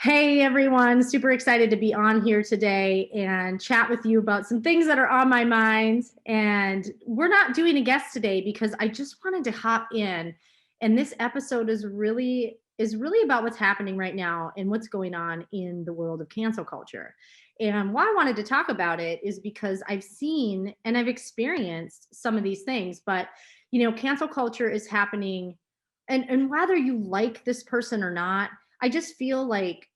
Hey everyone, super excited to be on here today and chat with you about some things that are on my mind. And we're not doing a guest today because I just wanted to hop in. And this episode is really about what's happening right now and what's going on in the world of cancel culture. And why I wanted to talk about it is because I've seen and I've experienced some of these things, but cancel culture is happening and whether you like this person or not, I just feel like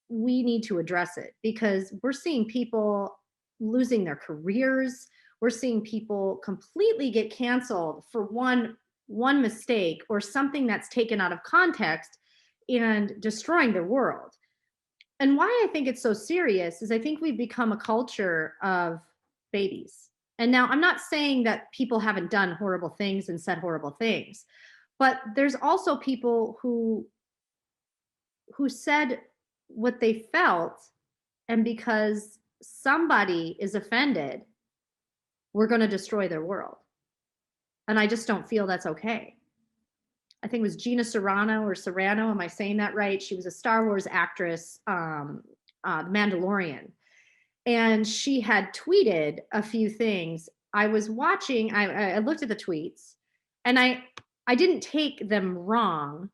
we need to address it because we're seeing people losing their careers. We're seeing people completely get canceled for one mistake or something that's taken out of context and destroying their world. And why I think it's so serious is I think we've become a culture of babies. And now I'm not saying that people haven't done horrible things and said horrible things, but there's also people who said what they felt, and because somebody is offended, we're going to destroy their world. And I just don't feel that's okay. I think it was Gina Serrano or Serrano. Am I saying that right? She was a Star Wars actress, The Mandalorian. And she had tweeted a few things. I was watching, I looked at the tweets and I didn't take them wrong.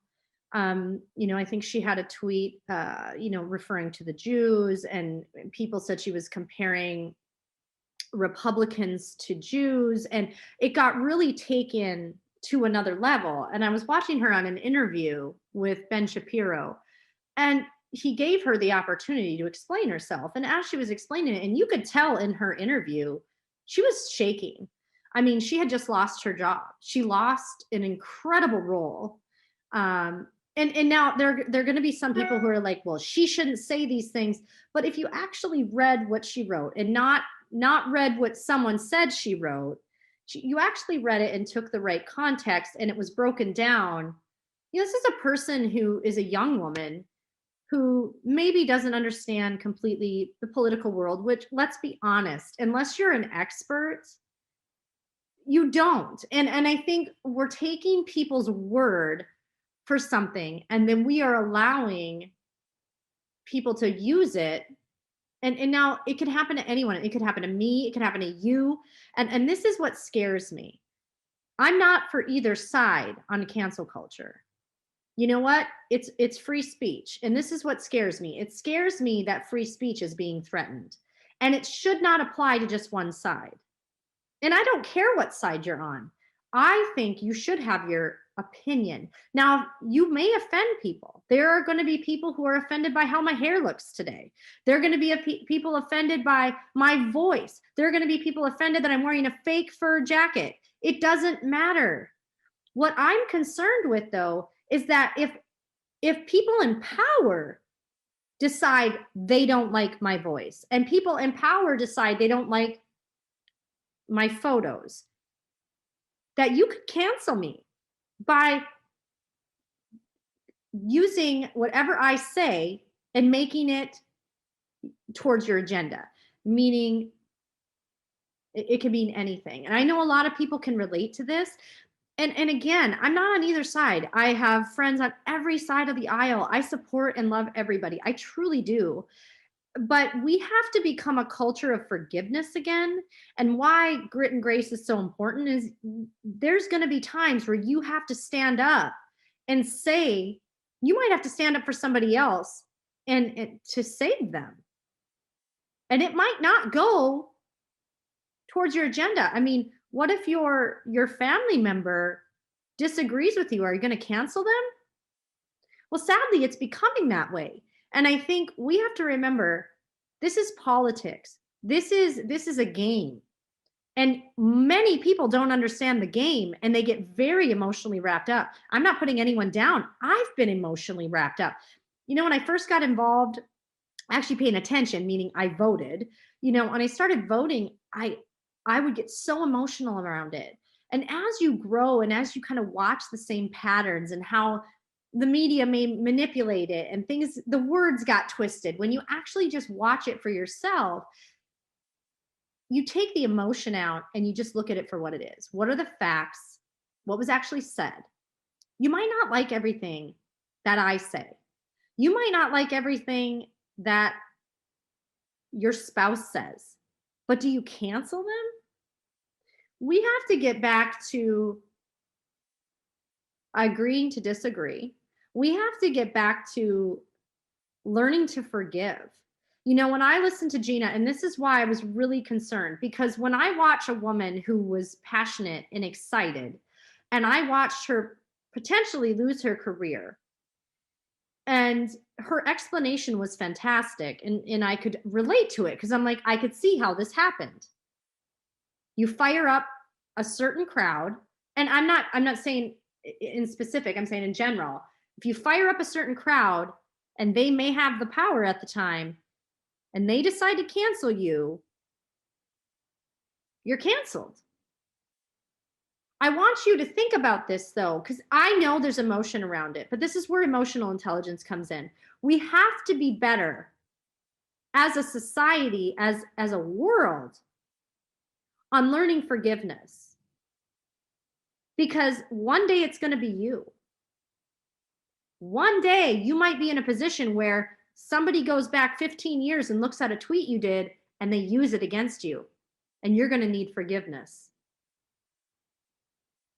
I think she had a tweet, referring to the Jews, and people said she was comparing Republicans to Jews, and it got really taken to another level. And I was watching her on an interview with Ben Shapiro, and he gave her the opportunity to explain herself. And as she was explaining it, and you could tell in her interview, she was shaking. I mean, she had just lost her job. She lost an incredible role. And now there are going to be some people who are like, well, she shouldn't say these things. But if you actually read what she wrote and not read what someone said she wrote, you actually read it and took the right context, and it was broken down. This is a person who is a young woman who maybe doesn't understand completely the political world, which, let's be honest, unless you're an expert, you don't. And I think we're taking people's word for something, and then we are allowing people to use it. And now it could happen to anyone. It could happen to me, it could happen to you. And this is what scares me. I'm not for either side on cancel culture. You know what? It's free speech. And this is what scares me. It scares me that free speech is being threatened. And it should not apply to just one side. And I don't care what side you're on. I think you should have your opinion. Now, you may offend people. There are going to be people who are offended by how my hair looks today. There are going to be people offended by my voice. There are going to be people offended that I'm wearing a fake fur jacket. It doesn't matter. What I'm concerned with, though, is that if people in power decide they don't like my voice, and people in power decide they don't like my photos, that you could cancel me by using whatever I say and making it towards your agenda, meaning it can mean anything. And I know a lot of people can relate to this. And again, I'm not on either side. I have friends on every side of the aisle. I support and love everybody. I truly do. But we have to become a culture of forgiveness again. And why grit and grace is so important is there's going to be times where you have to stand up and say, you might have to stand up for somebody else and to save them. And it might not go towards your agenda. I mean, what if your family member disagrees with you? Are you going to cancel them? Well, sadly, it's becoming that way. And I think we have to remember, this is politics. This is a game. And many people don't understand the game, and they get very emotionally wrapped up. I'm not putting anyone down. I've been emotionally wrapped up. When I first got involved, actually paying attention, meaning I voted, when I started voting, I would get so emotional around it. And as you grow and as you kind of watch the same patterns and how the media may manipulate it and things, the words got twisted. When you actually just watch it for yourself, you take the emotion out and you just look at it for what it is. What are the facts? What was actually said? You might not like everything that I say, You might not like everything that your spouse says, but do you cancel them? We have to get back to agreeing to disagree. We have to get back to learning to forgive. You know, when I listened to Gina, and this is why I was really concerned, because when I watch a woman who was passionate and excited, and I watched her potentially lose her career, and her explanation was fantastic, and I could relate to it because I'm like, I could see how this happened. You fire up a certain crowd, and I'm not saying in specific, I'm saying in general. If you fire up a certain crowd and they may have the power at the time and they decide to cancel you, you're canceled. I want you to think about this though, because I know there's emotion around it, but this is where emotional intelligence comes in. We have to be better as a society, as a world, on learning forgiveness. Because one day it's going to be you. One day you might be in a position where somebody goes back 15 years and looks at a tweet you did and they use it against you, and you're going to need forgiveness.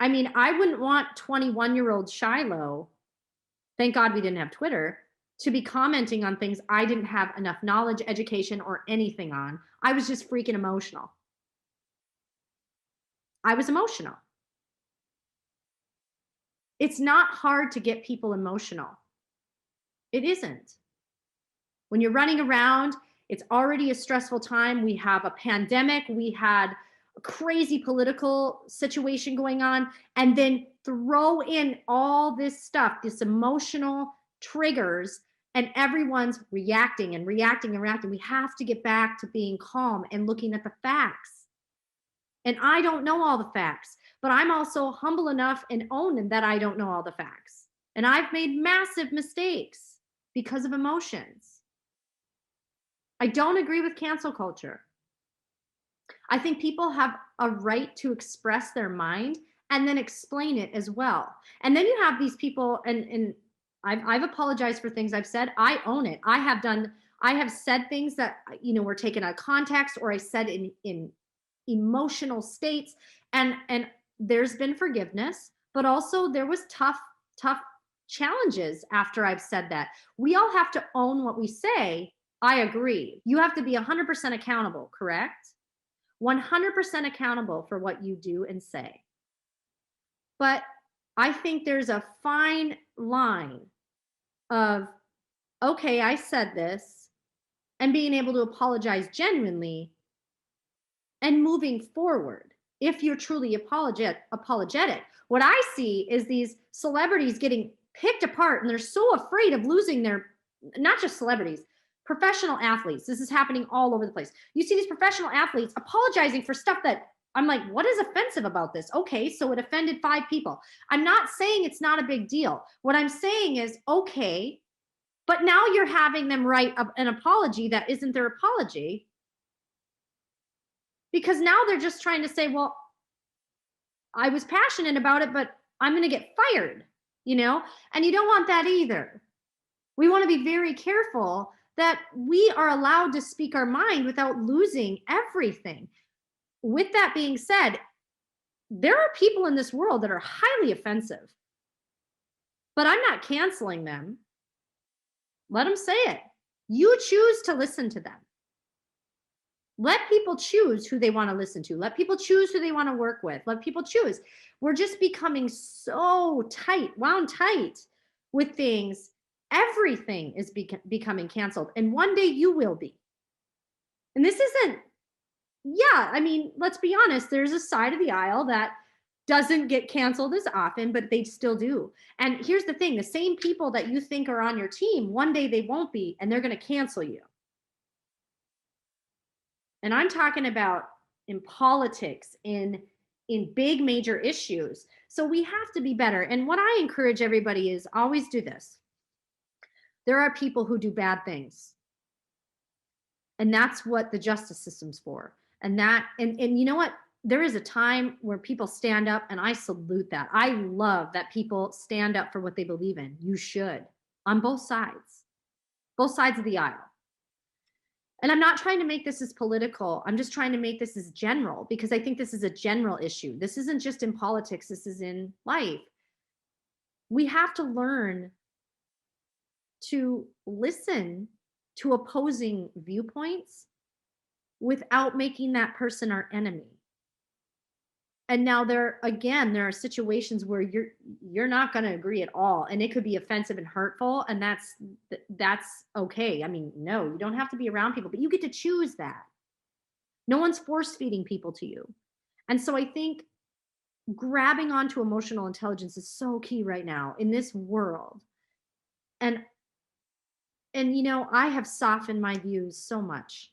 I mean, I wouldn't want 21-year-old Shylo, thank God we didn't have Twitter, to be commenting on things I didn't have enough knowledge, education, or anything on. I was just freaking emotional. I was emotional. It's not hard to get people emotional. It isn't. When you're running around, it's already a stressful time. We have a pandemic. We had a crazy political situation going on. And then throw in all this stuff, this emotional triggers, and everyone's reacting and reacting and reacting. We have to get back to being calm and looking at the facts. And I don't know all the facts, but I'm also humble enough and own that I don't know all the facts. And I've made massive mistakes because of emotions. I don't agree with cancel culture. I think people have a right to express their mind and then explain it as well. And then you have these people, and I've apologized for things I've said. I own it. I have said things that, you know, were taken out of context, or I said in emotional states, and there's been forgiveness, but also there was tough challenges after I've said that. We all have to own what we say. I agree. You have to be 100% accountable, correct? 100% accountable for what you do and say. But I think there's a fine line of, okay, I said this, and being able to apologize genuinely and moving forward if you're truly apologetic. What I see is these celebrities getting picked apart, and they're so afraid of losing their, not just celebrities, professional athletes. This is happening all over the place. You see these professional athletes apologizing for stuff that I'm like, what is offensive about this? Okay, so it offended 5 people. I'm not saying it's not a big deal. What I'm saying is, okay, but now you're having them write an apology that isn't their apology, because now they're just trying to say, well, I was passionate about it, but I'm going to get fired, you know? And you don't want that either. We want to be very careful that we are allowed to speak our mind without losing everything. With that being said, there are people in this world that are highly offensive, but I'm not canceling them. Let them say it. You choose to listen to them. Let people choose who they want to listen to. Let people choose who they want to work with. Let people choose. We're just becoming so tight, wound tight with things. Everything is becoming canceled. And one day you will be. And this isn't, yeah, I mean, let's be honest. There's a side of the aisle that doesn't get canceled as often, but they still do. And here's the thing. The same people that you think are on your team, one day they won't be, and they're going to cancel you. And I'm talking about in politics, in big major issues. So we have to be better. And what I encourage everybody is always do this. There are people who do bad things. And that's what the justice system's for. And you know what? There is a time where people stand up, and I salute that. I love that people stand up for what they believe in. You should, on both sides. both sides of the aisle. And I'm not trying to make this as political. I'm just trying to make this as general because I think this is a general issue. This isn't just in politics, this is in life. We have to learn to listen to opposing viewpoints without making that person our enemy. And now there are situations where you're not going to agree at all, and it could be offensive and hurtful, and that's okay. I mean, no, you don't have to be around people, but you get to choose that. No one's force feeding people to you. And so I think grabbing onto emotional intelligence is so key right now in this world. And I have softened my views so much.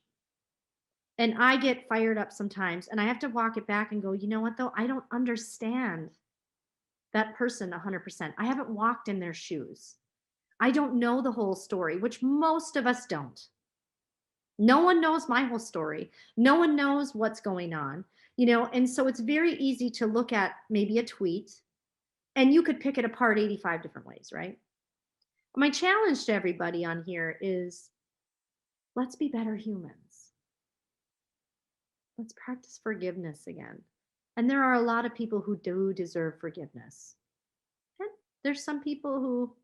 And I get fired up sometimes, and I have to walk it back and go, you know what, though? I don't understand that person 100%. I haven't walked in their shoes. I don't know the whole story, which most of us don't. No one knows my whole story. No one knows what's going on, and so it's very easy to look at maybe a tweet, and you could pick it apart 85 different ways, right? My challenge to everybody on here is let's be better humans. Let's practice forgiveness again. And there are a lot of people who do deserve forgiveness. And there's some people who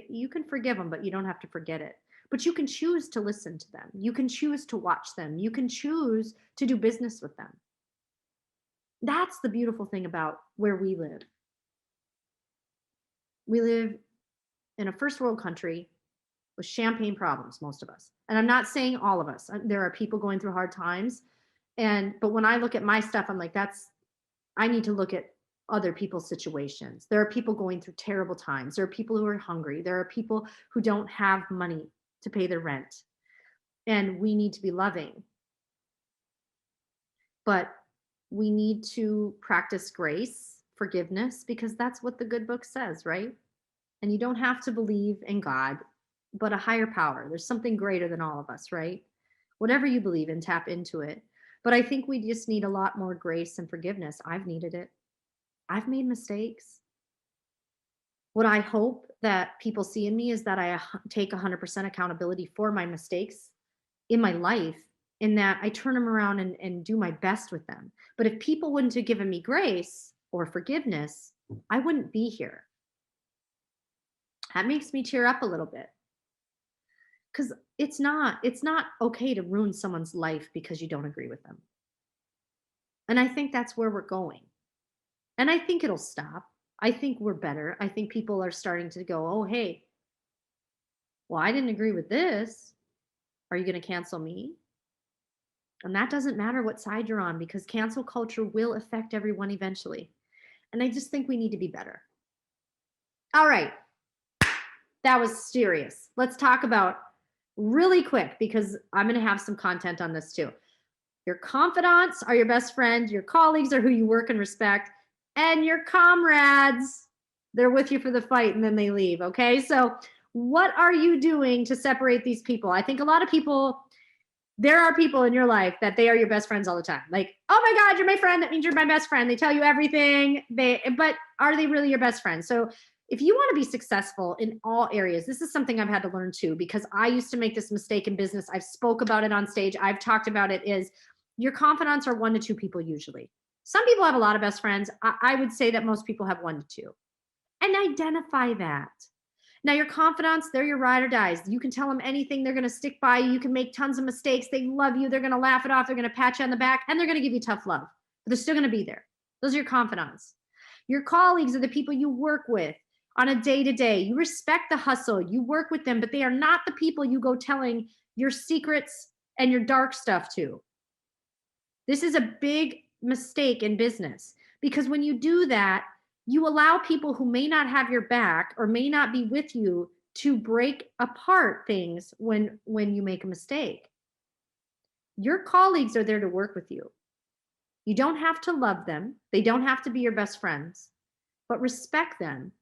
you can forgive them, but you don't have to forget it. But you can choose to listen to them. You can choose to watch them. You can choose to do business with them. That's the beautiful thing about where we live. We live in a first world country with champagne problems, most of us. And I'm not saying all of us. There are people going through hard times. But when I look at my stuff, I'm like, I need to look at other people's situations. There are people going through terrible times. There are people who are hungry. There are people who don't have money to pay their rent. And we need to be loving. But we need to practice grace, forgiveness, because that's what the good book says, right? And you don't have to believe in God, but a higher power. There's something greater than all of us, right? Whatever you believe in, tap into it. But I think we just need a lot more grace and forgiveness. I've needed it. I've made mistakes. What I hope that people see in me is that I take 100% accountability for my mistakes in my life, in that I turn them around and do my best with them. But if people wouldn't have given me grace or forgiveness, I wouldn't be here. That makes me tear up a little bit. Because it's not okay to ruin someone's life because you don't agree with them. And I think that's where we're going. And I think it'll stop. I think we're better. I think people are starting to go, oh, hey, well, I didn't agree with this. Are you going to cancel me? And that doesn't matter what side you're on, because cancel culture will affect everyone eventually. And I just think we need to be better. All right. That was serious. Let's talk about really quick, because I'm going to have some content on this too. Your confidants are your best friend. Your colleagues are who you work and respect. And your comrades, they're with you for the fight and then they leave. Okay. So what are you doing to separate these people? I think a lot of people, there are people in your life that they are your best friends all the time. Like, oh my God, you're my friend. That means you're my best friend. They tell you everything. But are they really your best friend? So if you want to be successful in all areas, this is something I've had to learn too, because I used to make this mistake in business. I've spoke about it on stage. I've talked about it, is your confidants are 1 to 2 people usually. Some people have a lot of best friends. I would say that most people have 1 to 2. And identify that. Now, your confidants, they're your ride or dies. You can tell them anything. They're going to stick by you. You can make tons of mistakes. They love you. They're going to laugh it off. They're going to pat you on the back, and they're going to give you tough love. But they're still going to be there. Those are your confidants. Your colleagues are the people you work with on a day-to-day. You respect the hustle. You work with them, but they are not the people you go telling your secrets and your dark stuff to. This is a big mistake in business, because when you do that, you allow people who may not have your back or may not be with you to break apart things when you make a mistake. Your colleagues are there to work with you. You don't have to love them. They don't have to be your best friends, but respect them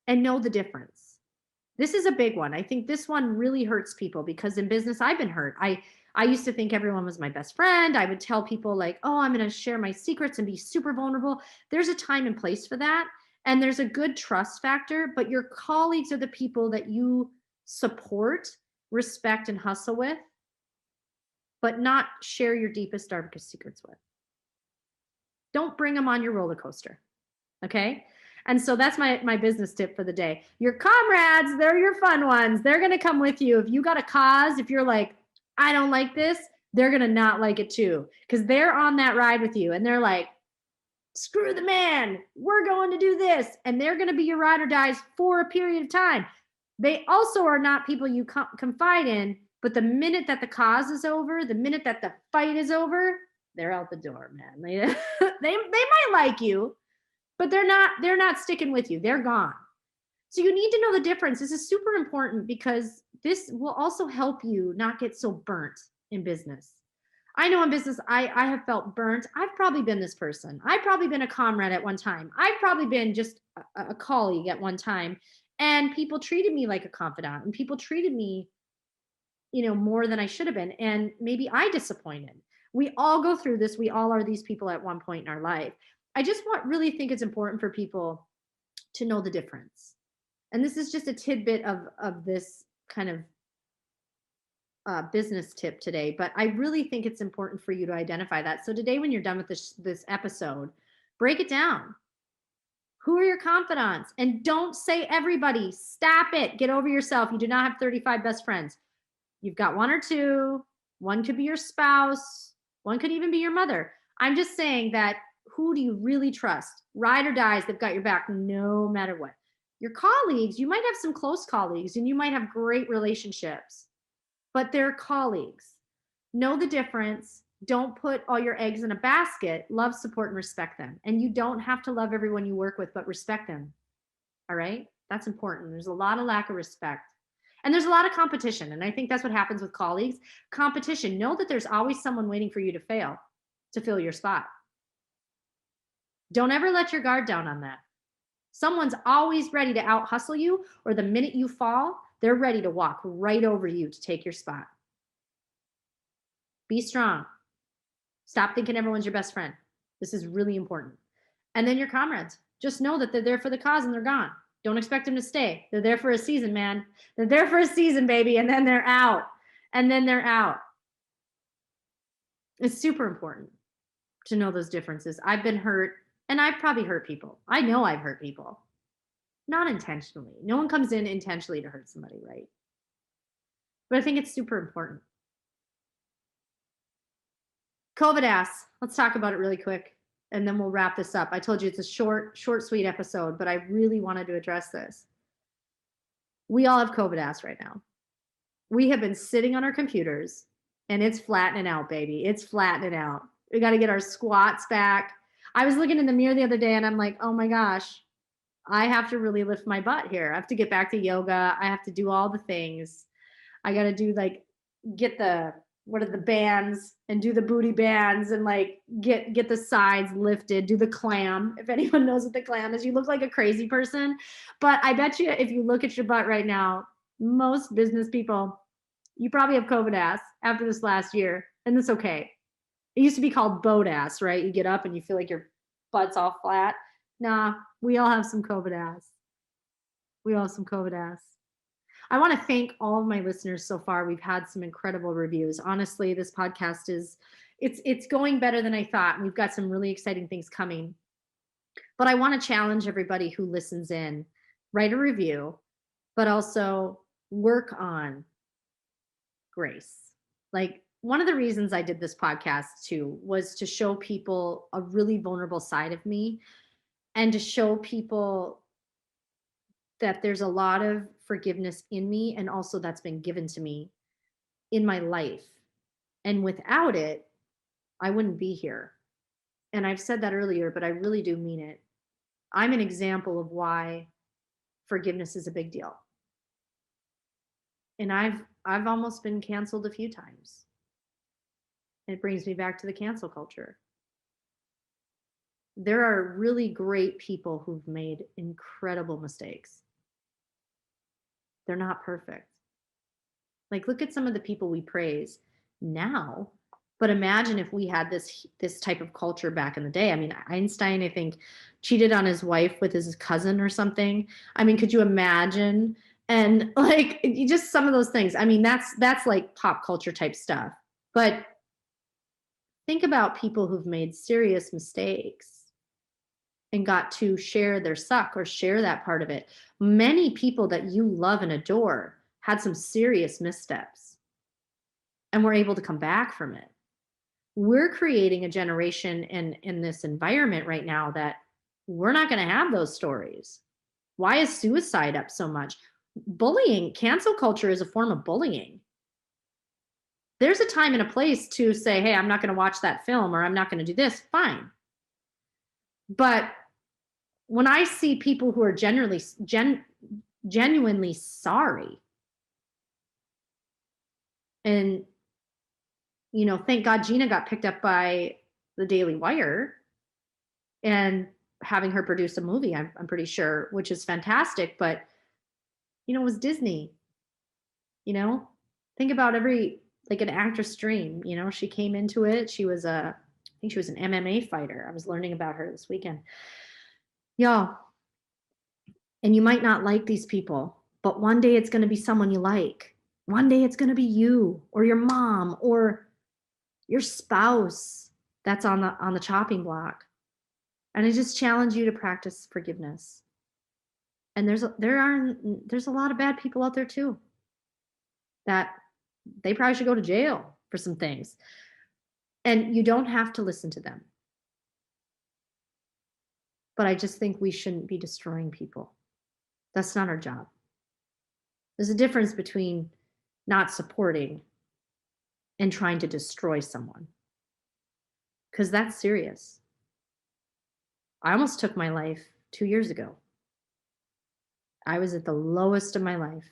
and know the difference. This is a big one. I think this one really hurts people, because in business, I've been hurt. I used to think everyone was my best friend. I would tell people like, oh, I'm going to share my secrets and be super vulnerable. There's a time and place for that. And there's a good trust factor, but your colleagues are the people that you support, respect, and hustle with, but not share your deepest, darkest secrets with. Don't bring them on your roller coaster. Okay. And so that's my business tip for the day. Your comrades, they're your fun ones. They're going to come with you. If you got a cause, if you're like, I don't like this, they're going to not like it too, because they're on that ride with you and they're like, screw the man, we're going to do this. And they're going to be your ride or dies for a period of time. They also are not people you confide in, but the minute that the cause is over, the minute that the fight is over, they're out the door, man. They might like you, but they're not sticking with you. They're gone. So you need to know the difference. This is super important because this will also help you not get so burnt in business. I know in business, I have felt burnt. I've probably been this person. I've probably been a comrade at one time. I've probably been just a colleague at one time. And people treated me like a confidant, and people treated me, more than I should have been. And maybe I disappointed. We all go through this. We all are these people at one point in our life. I just really think it's important for people to know the difference. And this is just a tidbit of this kind of business tip today, but I really think it's important for you to identify that. So today, when you're done with this episode, break it down. Who are your confidants? And don't say everybody. Stop it. Get over yourself. You do not have 35 best friends. You've got one or two. One could be your spouse. One could even be your mother. I'm just saying that who do you really trust? Ride or dies, they've got your back no matter what. Your colleagues, you might have some close colleagues and you might have great relationships, but they're colleagues. Know the difference. Don't put all your eggs in a basket. Love, support, and respect them. And you don't have to love everyone you work with, but respect them. All right? That's important. There's a lot of lack of respect. And there's a lot of competition. And I think that's what happens with colleagues. Competition. Know that there's always someone waiting for you to fail to fill your spot. Don't ever let your guard down on that. Someone's always ready to out hustle you, or the minute you fall, they're ready to walk right over you to take your spot. Be strong. Stop thinking everyone's your best friend. This is really important. And then your comrades. Just know that they're there for the cause and they're gone. Don't expect them to stay. They're there for a season, man. They're there for a season, baby, and then they're out. And then they're out. It's super important to know those differences. I've been hurt, and I've probably hurt people. I know I've hurt people. Not intentionally. No one comes in intentionally to hurt somebody, right? But I think it's super important. COVID ass. Let's talk about it really quick, and then we'll wrap this up. I told you it's a short, sweet episode, but I really wanted to address this. We all have COVID ass right now. We have been sitting on our computers, and it's flattening out, baby. It's flattening out. We got to get our squats back. I was looking in the mirror the other day, and I'm like, oh my gosh, I have to really lift my butt here. I have to get back to yoga. I have to do all the things. I got to do get the bands and do the booty bands and get the sides lifted, do the clam. If anyone knows what the clam is, you look like a crazy person. But I bet you if you look at your butt right now, most business people, you probably have COVID ass after this last year, and that's okay. It used to be called boat ass, right? You get up and you feel like your butt's all flat. Nah, we all have some COVID ass. We all have some COVID ass. I want to thank all of my listeners so far. We've had some incredible reviews. Honestly, this podcast it's going better than I thought. We've got some really exciting things coming. But I want to challenge everybody who listens in, write a review, but also work on grace. One of the reasons I did this podcast too was to show people a really vulnerable side of me, and to show people that there's a lot of forgiveness in me, and also that's been given to me in my life. And without it, I wouldn't be here. And I've said that earlier, but I really do mean it. I'm an example of why forgiveness is a big deal. And I've almost been canceled a few times. It brings me back to the cancel culture. There are really great people who've made incredible mistakes. They're not perfect. Look at some of the people we praise now, but imagine if we had this type of culture back in the day. I mean, Einstein, I think, cheated on his wife with his cousin or something. I mean, could you imagine And like just some of those things. I mean, that's like pop culture type stuff. But think about people who've made serious mistakes and got to share their suck or share that part of it. Many people that you love and adore had some serious missteps and were able to come back from it. We're creating a generation in this environment right now that we're not going to have those stories. Why is suicide up so much? Bullying, cancel culture is a form of bullying. There's a time and a place to say, hey, I'm not going to watch that film or I'm not going to do this. Fine. But when I see people who are genuinely sorry, and thank God Gina got picked up by the Daily Wire and having her produce a movie, I'm pretty sure, which is fantastic. But it was Disney. Think about like an actress dream. She came into it. I think she was an MMA fighter. I was learning about her this weekend. Y'all, and you might not like these people, but one day it's going to be someone you like. One day it's going to be you or your mom or your spouse that's on the chopping block. And I just challenge you to practice forgiveness. And there's a lot of bad people out there too that they probably should go to jail for some things. And you don't have to listen to them. But I just think we shouldn't be destroying people. That's not our job. There's a difference between not supporting and trying to destroy someone, because that's serious. I almost took my life 2 years ago. I was at the lowest of my life.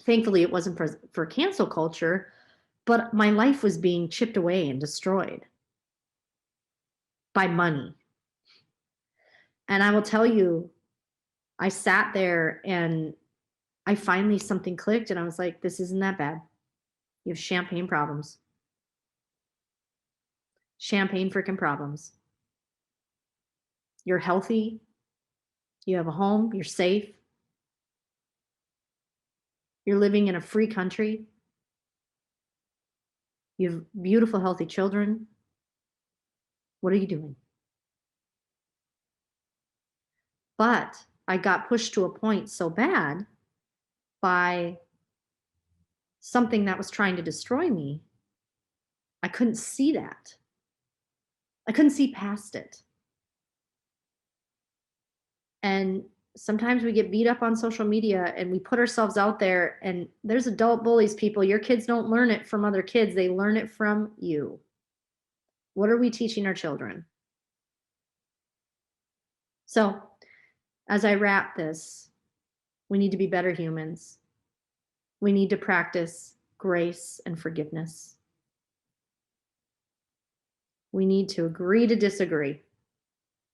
Thankfully, it wasn't for cancel culture, but my life was being chipped away and destroyed by money. And I will tell you, I sat there and I finally something clicked and I was like, this isn't that bad. You have champagne problems. Champagne freaking problems. You're healthy. You have a home. You're safe. You're living in a free country. You have beautiful, healthy children. What are you doing? But I got pushed to a point so bad by something that was trying to destroy me. I couldn't see that. I couldn't see past it. And sometimes we get beat up on social media and we put ourselves out there, and there's adult bullies, people. Your kids don't learn it from other kids. They learn it from you. What are we teaching our children? So as I wrap this, we need to be better humans. We need to practice grace and forgiveness. We need to agree to disagree.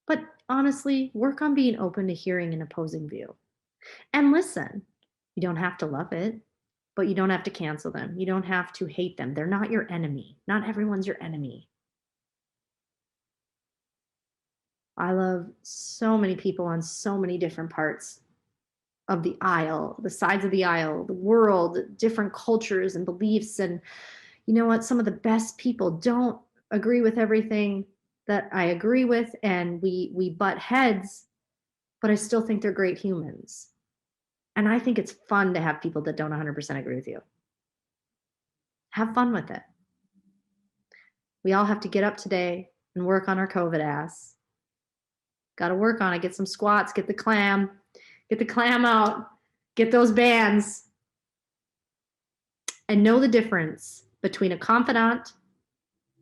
But honestly, work on being open to hearing an opposing view. And listen, you don't have to love it, but you don't have to cancel them. You don't have to hate them. They're not your enemy. Not everyone's your enemy. I love so many people on so many different parts of the aisle, the sides of the aisle, the world, different cultures and beliefs. And you know what? Some of the best people don't agree with everything that I agree with, and we butt heads, but I still think they're great humans. And I think it's fun to have people that don't 100% agree with you. Have fun with it. We all have to get up today and work on our COVID ass. Got to work on it. Get some squats, get the clam out, get those bands, and know the difference between a confidant,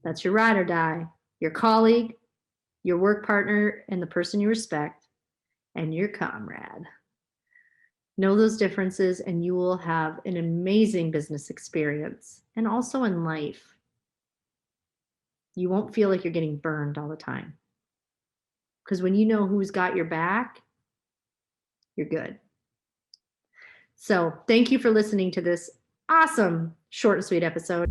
that's your ride or die, your colleague, your work partner, and the person you respect, and your comrade. Know those differences and you will have an amazing business experience, and also in life. You won't feel like you're getting burned all the time. Because when you know who's got your back, you're good. So thank you for listening to this awesome short and sweet episode.